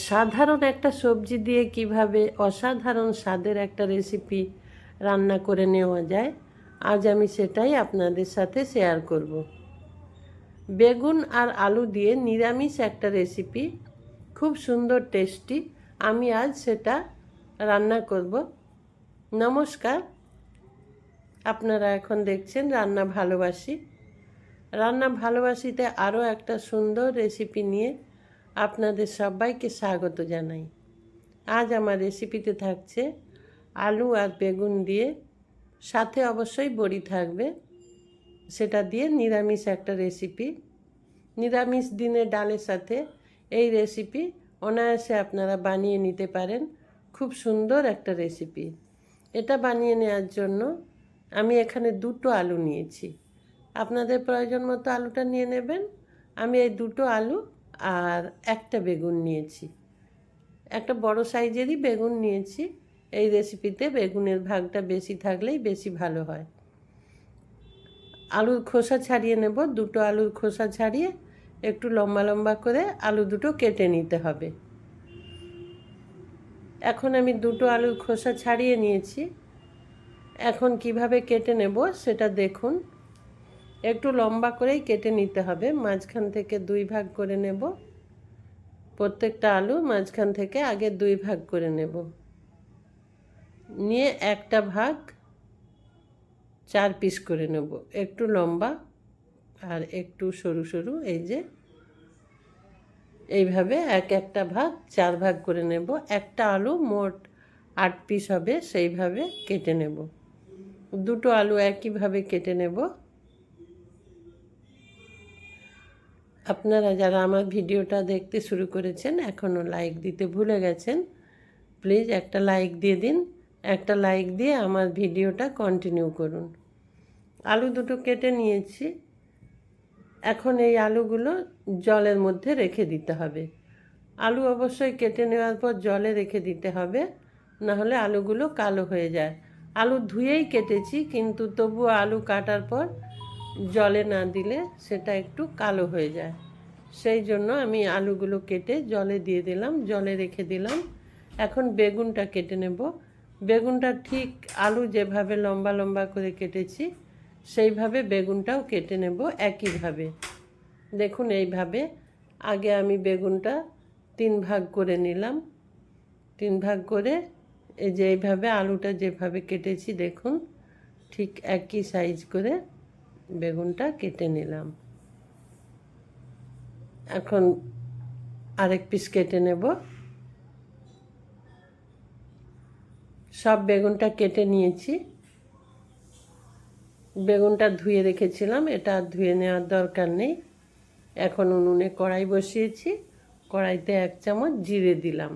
সাধারণ একটা সবজি দিয়ে কিভাবে অসাধারণ স্বাদের একটা রেসিপি রান্না করে নেওয়া যায়, আজ আমি সেটাই আপনাদের সাথে শেয়ার করব। বেগুন আর আলু দিয়ে নিরামিষ একটা রেসিপি, খুব সুন্দর টেস্টি। আমি আজ সেটা রান্না করব। নমস্কার, আপনারা এখন দেখছেন রান্না ভালোবাসি। রান্না ভালোবাসিতে আরও একটা সুন্দর রেসিপি নিয়ে আপনাদের সবাইকে স্বাগত জানাই। আজ আমার রেসিপিতে থাকছে আলু আর বেগুন দিয়ে, সাথে অবশ্যই বড়ি থাকবে। সেটা দিয়ে নিরামিষ একটা রেসিপি। নিরামিষ দিনে ডালের সাথে এই রেসিপি অনায়াসে আপনারা বানিয়ে নিতে পারেন। খুব সুন্দর একটা রেসিপি। এটা বানিয়ে নেওয়ার জন্য আমি এখানে 2টো আলু নিয়েছি। আপনাদের প্রয়োজন মতো আলুটা নিয়ে নেবেন। আমি এই 2টো আলু আর একটা বেগুন নিয়েছি। একটা বড় সাইজেরই বেগুন নিয়েছি। এই রেসিপিতে বেগুনের ভাগটা বেশি থাকলেই বেশি ভালো হয়। আলুর খোসা ছাড়িয়ে নেব। 2টো আলুর খোসা ছাড়িয়ে একটু লম্বা লম্বা করে আলু দুটো কেটে নিতে হবে। এখন আমি 2টো আলুর খোসা ছাড়িয়ে নিয়েছি। এখন কিভাবে কেটে নেব সেটা দেখুন। একটু লম্বা করেই কেটে নিতে হবে। মাঝখান থেকে 2 ভাগ করে নেব। প্রত্যেকটা আলু মাঝখান থেকে আগে 2 ভাগ করে নেব। নিয়ে একটা ভাগ 4 পিস করে নেব। একটু লম্বা আর একটু সরু সরু, এই যে এইভাবে একটা ভাগ 4 ভাগ করে নেব। একটা আলু মোট 8 পিস হবে, সেইভাবে কেটে নেব। 2টো আলু একইভাবে কেটে নেব। আপনারা যারা আমার ভিডিওটা দেখতে শুরু করেছেন, এখনও লাইক দিতে ভুলে গেছেন, প্লিজ একটা লাইক দিয়ে দিন। একটা লাইক দিয়ে আমার ভিডিওটা কন্টিনিউ করুন। আলু দুটো কেটে নিয়েছি। এখন এই আলুগুলো জলের মধ্যে রেখে দিতে হবে। আলু অবশ্যই কেটে নেওয়ার পর জলে রেখে দিতে হবে, নাহলে আলুগুলো কালো হয়ে যায়। আলু ধুয়েই কেটেছি, কিন্তু তবুও আলু কাটার পর জলে না দিলে সেটা একটু কালো হয়ে যায়। সেই জন্য আমি আলুগুলো কেটে জলে দিয়ে দিলাম, জলে রেখে দিলাম। এখন বেগুনটা কেটে নেব। বেগুনটা ঠিক আলু যেভাবে লম্বা লম্বা করে কেটেছি সেইভাবে বেগুনটাও কেটে নেব একইভাবে। দেখুন এইভাবে আগে আমি বেগুনটা 3 ভাগ করে নিলাম। 3 ভাগ করে এই যে এইভাবে আলুটা যেভাবে কেটেছি দেখুন, ঠিক একই সাইজ করে বেগুনটা কেটে নিলাম। এখন আরেক পিস কেটে নেব। সব বেগুনটা কেটে নিয়েছি। বেগুনটা ধুয়ে রেখেছিলাম, এটা আর ধুয়ে নেওয়ার দরকার নেই। এখন উনুনে কড়াই বসিয়েছি। কড়াইতে 1 চামচ জিরে দিলাম।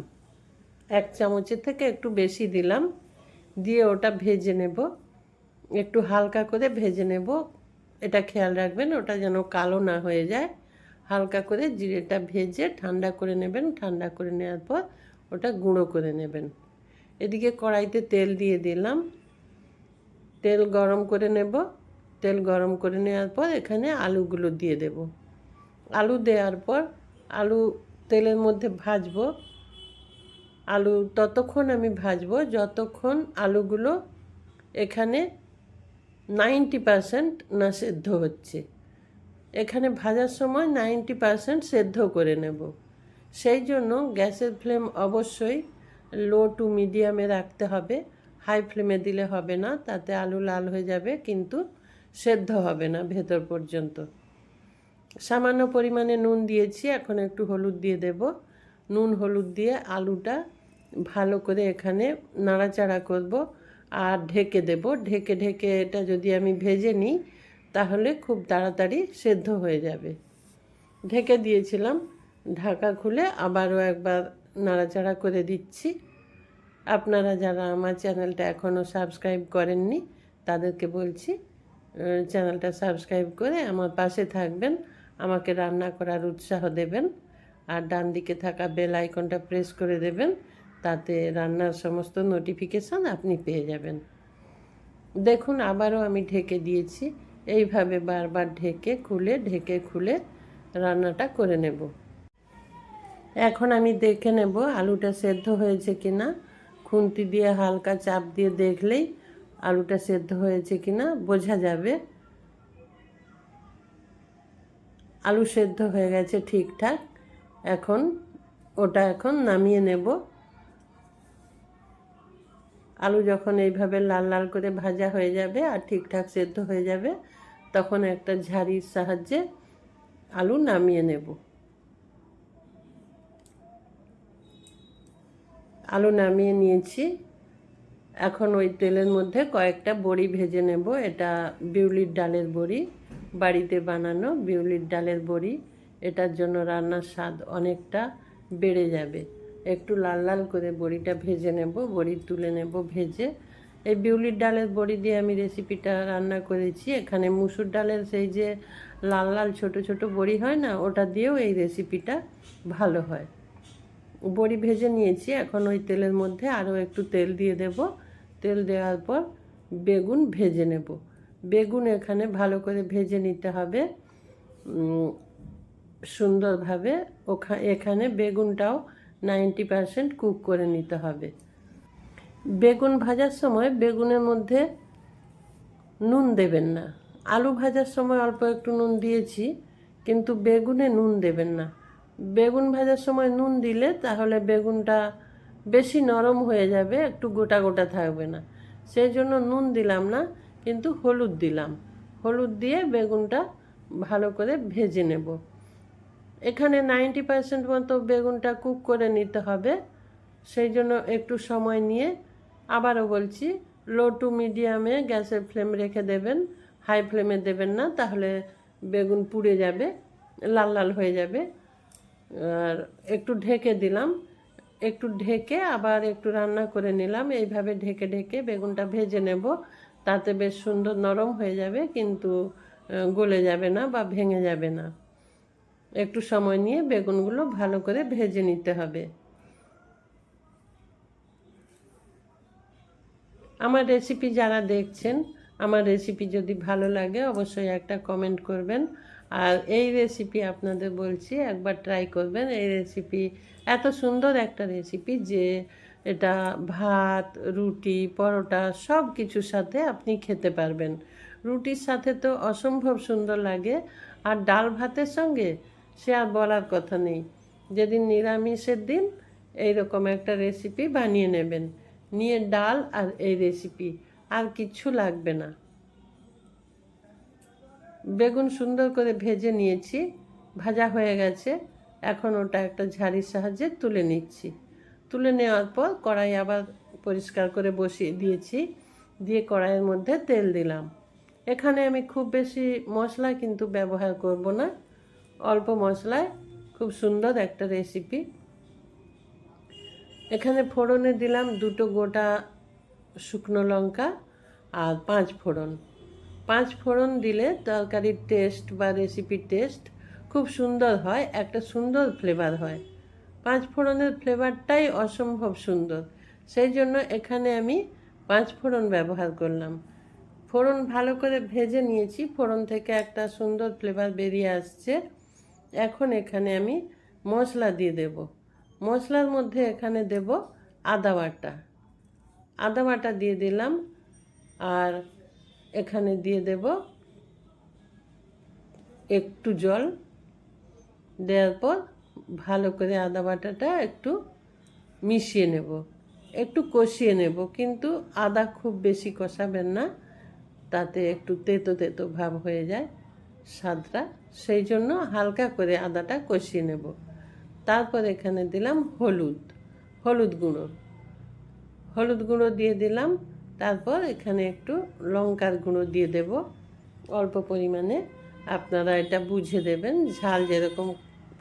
1 চামচের থেকে একটু বেশি দিলাম। দিয়ে ওটা ভেজে নেব, একটু হালকা করে ভেজে নেব। এটা খেয়াল রাখবেন ওটা যেন কালো না হয়ে যায়। হালকা করে জিরেটা ভেজে ঠান্ডা করে নেবেন। ঠান্ডা করে নেওয়ার পর ওটা গুঁড়ো করে নেবেন। এদিকে কড়াইতে তেল দিয়ে দিলাম। তেল গরম করে নেব। তেল গরম করে নেওয়ার পর এখানে আলুগুলো দিয়ে দেব। আলু দেওয়ার পর আলু তেলের মধ্যে ভাজবো। আলু ততক্ষণ আমি ভাজবো যতক্ষণ আলুগুলো এখানে 90% না সেদ্ধ হচ্ছে। এখানে ভাজার সময় 90% সেদ্ধ করে নেব। সেই জন্য গ্যাসের ফ্লেম অবশ্যই লো টু মিডিয়ামে রাখতে হবে। হাই ফ্লেমে দিলে হবে না, তাতে আলু লাল হয়ে যাবে কিন্তু সেদ্ধ হবে না ভেতর পর্যন্ত। সামান্য পরিমাণে নুন দিয়েছি, এখন একটু হলুদ দিয়ে দেব। নুন হলুদ দিয়ে আলুটা ভালো করে এখানে নাড়াচাড়া করব আর ঢেকে দেব। ঢেকে ঢেকে এটা যদি আমি ভেজে নিই তাহলে খুব তাড়াতাড়ি সেদ্ধ হয়ে যাবে। ঢেকে দিয়েছিলাম, ঢাকা খুলে আবারও একবার নাড়াচাড়া করে দিচ্ছি। আপনারা যারা আমার চ্যানেলটা এখনও সাবস্ক্রাইব করেননি তাদেরকে বলছি চ্যানেলটা সাবস্ক্রাইব করে আমার পাশে থাকবেন, আমাকে রান্না করার উৎসাহ দেবেন। আর ডান দিকে থাকা বেল আইকনটা প্রেস করে দেবেন, তাতে রান্নার সমস্ত নোটিফিকেশান আপনি পেয়ে যাবেন। দেখুন আবারও আমি ঢেকে দিয়েছি। এইভাবে বারবার ঢেকে খুলে রান্নাটা করে নেব। এখন আমি দেখে নেব আলুটা সেদ্ধ হয়েছে কিনা। খুন্তি দিয়ে হালকা চাপ দিয়ে দেখলেই আলুটা সেদ্ধ হয়েছে কিনা বোঝা যাবে। আলু সেদ্ধ হয়ে গেছে ঠিকঠাক। এখন নামিয়ে নেব। আলু যখন এইভাবে লাল লাল করে ভাজা হয়ে যাবে আর ঠিকঠাক সেদ্ধ হয়ে যাবে, তখন একটা ঝাড়ির সাহায্যে আলু নামিয়ে নেব। আলু নামিয়ে নিয়েছি। এখন ওই তেলের মধ্যে কয়েকটা বড়ি ভেজে নেব। এটা বিউলির ডালের বড়ি, বাড়িতে বানানো বিউলির ডালের বড়ি। এটার জন্য রান্নার স্বাদ অনেকটা বেড়ে যাবে। একটু লাল লাল করে বড়িটা ভেজে নেব, বড়ি তুলে নেব ভেজে। এই বিউলির ডালের বড়ি দিয়ে আমি রেসিপিটা রান্না করেছি। এখানে মুসুর ডালের সেই যে লাল লাল ছোট ছোট বড়ি হয় না, ওটা দিয়েও এই রেসিপিটা ভালো হয়। বড়ি ভেজে নিয়েছি। এখন ওই তেলের মধ্যে আরও একটু তেল দিয়ে দেব। তেল দেওয়ার পর বেগুন ভেজে নেব। বেগুন এখানে ভালো করে ভেজে নিতে হবে সুন্দরভাবে। এখানে বেগুনটাও 90% কুক করে নিতে হবে। বেগুন ভাজার সময় বেগুনের মধ্যে নুন দেবেন না। আলু ভাজার সময় অল্প একটু নুন দিয়েছি, কিন্তু বেগুনে নুন দেবেন না। বেগুন ভাজার সময় নুন দিলে তাহলে বেগুনটা বেশি নরম হয়ে যাবে, একটু গোটা গোটা থাকবে না। সেই জন্য নুন দিলাম না, কিন্তু হলুদ দিলাম। হলুদ দিয়ে বেগুনটা ভালো করে ভেজে নেব। এখানে 90% মতো বেগুনটা কুক করে নিতে হবে। সেই জন্য একটু সময় নিয়ে, আবারও বলছি, লো টু মিডিয়ামে গ্যাসের ফ্লেম রেখে দেবেন। হাই ফ্লেমে দেবেন না, তাহলে বেগুন পুড়ে যাবে, লাল লাল হয়ে যাবে। আর একটু ঢেকে দিলাম, একটু ঢেকে আবার একটু রান্না করে নিলাম। এইভাবে ঢেকে ঢেকে বেগুনটা ভেজে নেব। তাতে বেশ সুন্দর নরম হয়ে যাবে, কিন্তু গলে যাবে না বা ভেঙে যাবে না। একটু সময় নিয়ে বেগুনগুলো ভালো করে ভেজে নিতে হবে। আমার রেসিপি যারা দেখছেন, আমার রেসিপি যদি ভালো লাগে অবশ্যই একটা কমেন্ট করবেন। আর এই রেসিপি আপনাদের বলছি একবার ট্রাই করবেন। এই রেসিপি এত সুন্দর একটা রেসিপি যে এটা ভাত, রুটি, পরোটা সব কিছুর সাথে আপনি খেতে পারবেন। রুটির সাথে তো অসম্ভব সুন্দর লাগে, আর ডাল ভাতের সঙ্গে সে আর বলার কথা নেই। যেদিন নিরামিষের দিন এইরকম একটা রেসিপি বানিয়ে নেবেন, নিয়ে ডাল আর এই রেসিপি, আর কিচ্ছু লাগবে না। বেগুন সুন্দর করে ভেজে নিয়েছি, ভাজা হয়ে গেছে। এখন ওটা একটা ঝাড়ির সাহায্যে তুলে নিচ্ছি। তুলে নেওয়ার পর কড়াই আবার পরিষ্কার করে বসিয়ে দিয়েছি। দিয়ে কড়াইয়ের মধ্যে তেল দিলাম। এখানে আমি খুব বেশি মশলা কিন্তু ব্যবহার করব না, অল্প মশলায় খুব সুন্দর একটা রেসিপি। এখানে ফোড়নে দিলাম 2টো গোটা শুকনো লঙ্কা আর 5 ফোড়ন। 5 ফোড়ন দিলে তরকারির টেস্ট বা রেসিপির টেস্ট খুব সুন্দর হয়, একটা সুন্দর ফ্লেভার হয়। 5 ফোড়নের ফ্লেভারটাই অসম্ভব সুন্দর। সেই জন্য এখানে আমি 5 ফোড়ন ব্যবহার করলাম। ফোড়ন ভালো করে ভেজে নিয়েছি, ফোড়ন থেকে একটা সুন্দর ফ্লেভার বেরিয়ে আসছে। এখন এখানে আমি মশলা দিয়ে দেব। মশলার মধ্যে এখানে দেব আদা বাটা। আদা বাটা দিয়ে দিলাম, আর এখানে দিয়ে দেব একটু জল। দেওয়ার পর ভালো করে আদা বাটাটা একটু মিশিয়ে নেব, একটু কষিয়ে নেব। কিন্তু আদা খুব বেশি কষাবেন না, তাতে একটু তেতো তেতো ভাব হয়ে যায় স্বাদটা। সেই জন্য হালকা করে আদাটা কষিয়ে নেব। তারপর এখানে দিলাম হলুদ গুঁড়ো। হলুদ গুঁড়ো দিয়ে দিলাম। তারপর এখানে একটু লঙ্কার গুঁড়ো দিয়ে দেব অল্প পরিমাণে। আপনারা এটা বুঝে দেবেন, ঝাল যেরকম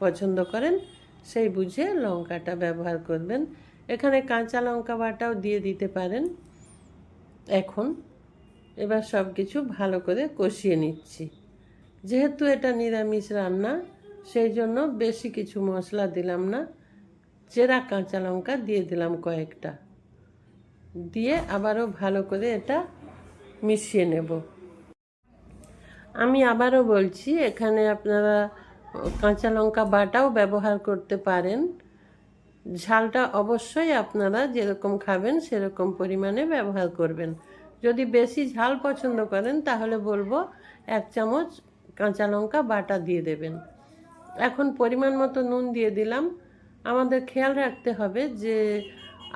পছন্দ করেন সেই বুঝে লঙ্কাটা ব্যবহার করবেন। এখানে কাঁচা লঙ্কা বাটাও দিয়ে দিতে পারেন। এবার সব কিছু ভালো করে কষিয়ে নিচ্ছি। যেহেতু এটা নিরামিষ রান্না, সেই জন্য বেশি কিছু মশলা দিলাম না। চেরা কাঁচা লঙ্কা দিয়ে দিলাম কয়েকটা, দিয়ে আবারও ভালো করে এটা মিশিয়ে নেব। আমি আবারও বলছি, এখানে আপনারা কাঁচা লঙ্কা বাটাও ব্যবহার করতে পারেন। ঝালটা অবশ্যই আপনারা যেরকম খাবেন সেরকম পরিমাণে ব্যবহার করবেন। যদি বেশি ঝাল পছন্দ করেন তাহলে বলবো 1 চামচ কাঁচা লঙ্কা বাটা দিয়ে দেবেন। এখন পরিমাণ মতো নুন দিয়ে দিলাম। আমাদের খেয়াল রাখতে হবে যে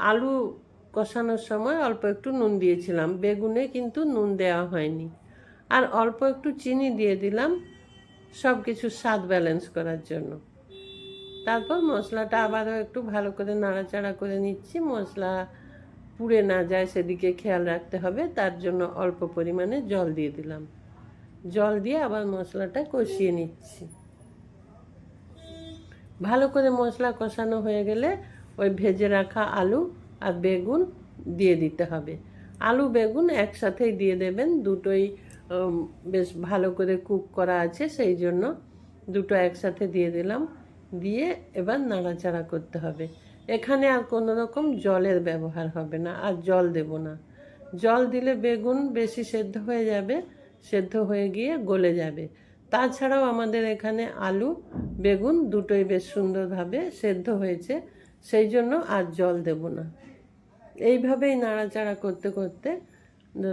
আলু কষানোর সময় অল্প একটু নুন দিয়েছিলাম, বেগুনে কিন্তু নুন দেওয়া হয়নি। আর অল্প একটু চিনি দিয়ে দিলাম সব কিছু স্বাদ ব্যালেন্স করার জন্য। তারপর মশলাটা আবারও একটু ভালো করে নাড়াচাড়া করে নিচ্ছি। মশলা পুড়ে না যায় সেদিকে খেয়াল রাখতে হবে, তার জন্য অল্প পরিমাণে জল দিয়ে দিলাম। জল দিয়ে আবার মশলাটা কষিয়ে নিচ্ছি। ভালো করে মশলা কষানো হয়ে গেলে ওই ভেজে রাখা আলু আর বেগুন দিয়ে দিতে হবে। আলু বেগুন একসাথেই দিয়ে দেবেন, দুটোই বেশ ভালো করে কুক করা আছে, সেই জন্য দুটো একসাথে দিয়ে দিলাম। দিয়ে এবার নাড়াচাড়া করতে হবে। এখানে আর কোনো রকম জলের ব্যবহার হবে না, আর জল দেব না। জল দিলে বেগুন বেশি সেদ্ধ হয়ে যাবে, সেদ্ধ হয়ে গিয়ে গলে যাবে। তাছাড়াও আমাদের এখানে আলু বেগুন দুটোই বেশ সুন্দরভাবে সেদ্ধ হয়েছে, সেই জন্য আর জল দেব না। এইভাবেই নাড়াচাড়া করতে করতে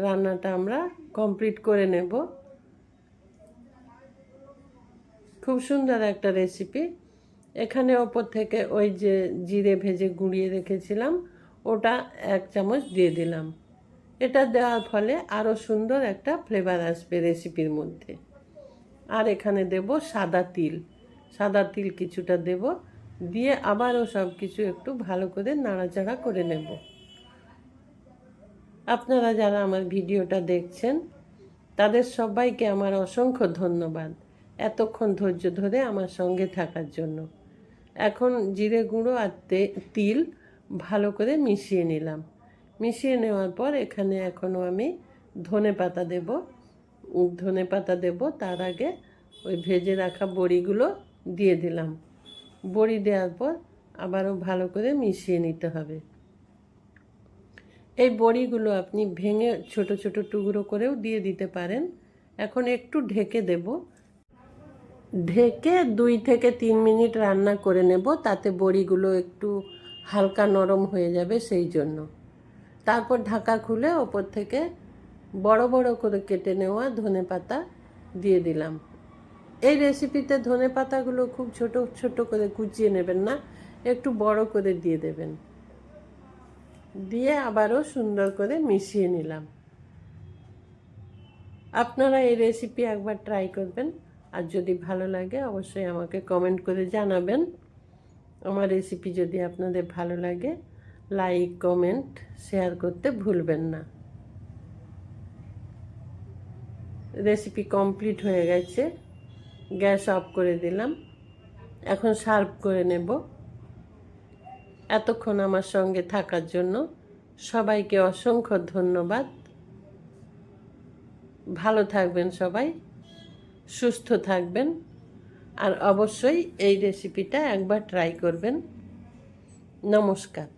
রান্নাটা আমরা কমপ্লিট করে নেব। খুব সুন্দর একটা রেসিপি। এখানে ওপর থেকে ওই যে জিরে ভেজে গুঁড়িয়ে রেখেছিলাম ওটা 1 চামচ দিয়ে দিলাম। এটা দেওয়ার ফলে আরও সুন্দর একটা ফ্লেভার আসবে রেসিপির মধ্যে। আর এখানে দেব সাদা তিল, সাদা তিল কিছুটা দেব। দিয়ে আবারও সব কিছু একটু ভালো করে নাড়াচাড়া করে নেব। আপনারা যারা আমার ভিডিওটা দেখছেন তাদের সবাইকে আমার অসংখ্য ধন্যবাদ এতক্ষণ ধৈর্য ধরে আমার সঙ্গে থাকার জন্য। এখন জিরে গুঁড়ো আর তিল ভালো করে মিশিয়ে নিলাম। মিশিয়ে নেওয়ার পর এখানে এখনও আমি ধনেপাতা দেব। ধনেপাতা দেব, তার আগে ওই ভেজে রাখা বড়িগুলো দিয়ে দিলাম। বড়ি দেওয়ার পর আবারও ভালো করে মিশিয়ে নিতে হবে। এই বড়িগুলো আপনি ভেঙে ছোট ছোট টুকরো করেও দিয়ে দিতে পারেন। এখন একটু ঢেকে দেব। ঢেকে 2 থেকে 3 মিনিট রান্না করে নেব, তাতে বড়িগুলো একটু হালকা নরম হয়ে যাবে সেই জন্য। তারপর ঢাকা খুলে ওপর থেকে বড় বড় করে কেটে নেওয়া ধনেপাতা দিয়ে দিলাম। এই রেসিপিতে ধনেপাতাগুলো খুব ছোট ছোট করে কুচিয়ে নেবেন না, একটু বড় করে দিয়ে দেবেন। দিয়ে আবারও সুন্দর করে মিশিয়ে নিলাম। আপনারা এই রেসিপি একবার ট্রাই করবেন, আর যদি ভালো লাগে অবশ্যই আমাকে কমেন্ট করে জানাবেন। আমার রেসিপি যদি আপনাদের ভালো লাগে লাইক কমেন্ট শেয়ার করতে ভুলবেন না। রেসিপি কমপ্লিট হয়ে গেছে, গ্যাস অফ করে দিলাম। এখন সার্ভ করে নেব। এতক্ষণ আমার সঙ্গে থাকার জন্য সবাইকে অসংখ্য ধন্যবাদ। ভালো থাকবেন সবাই, সুস্থ থাকবেন, আর অবশ্যই এই রেসিপিটা একবার ট্রাই করবেন। নমস্কার।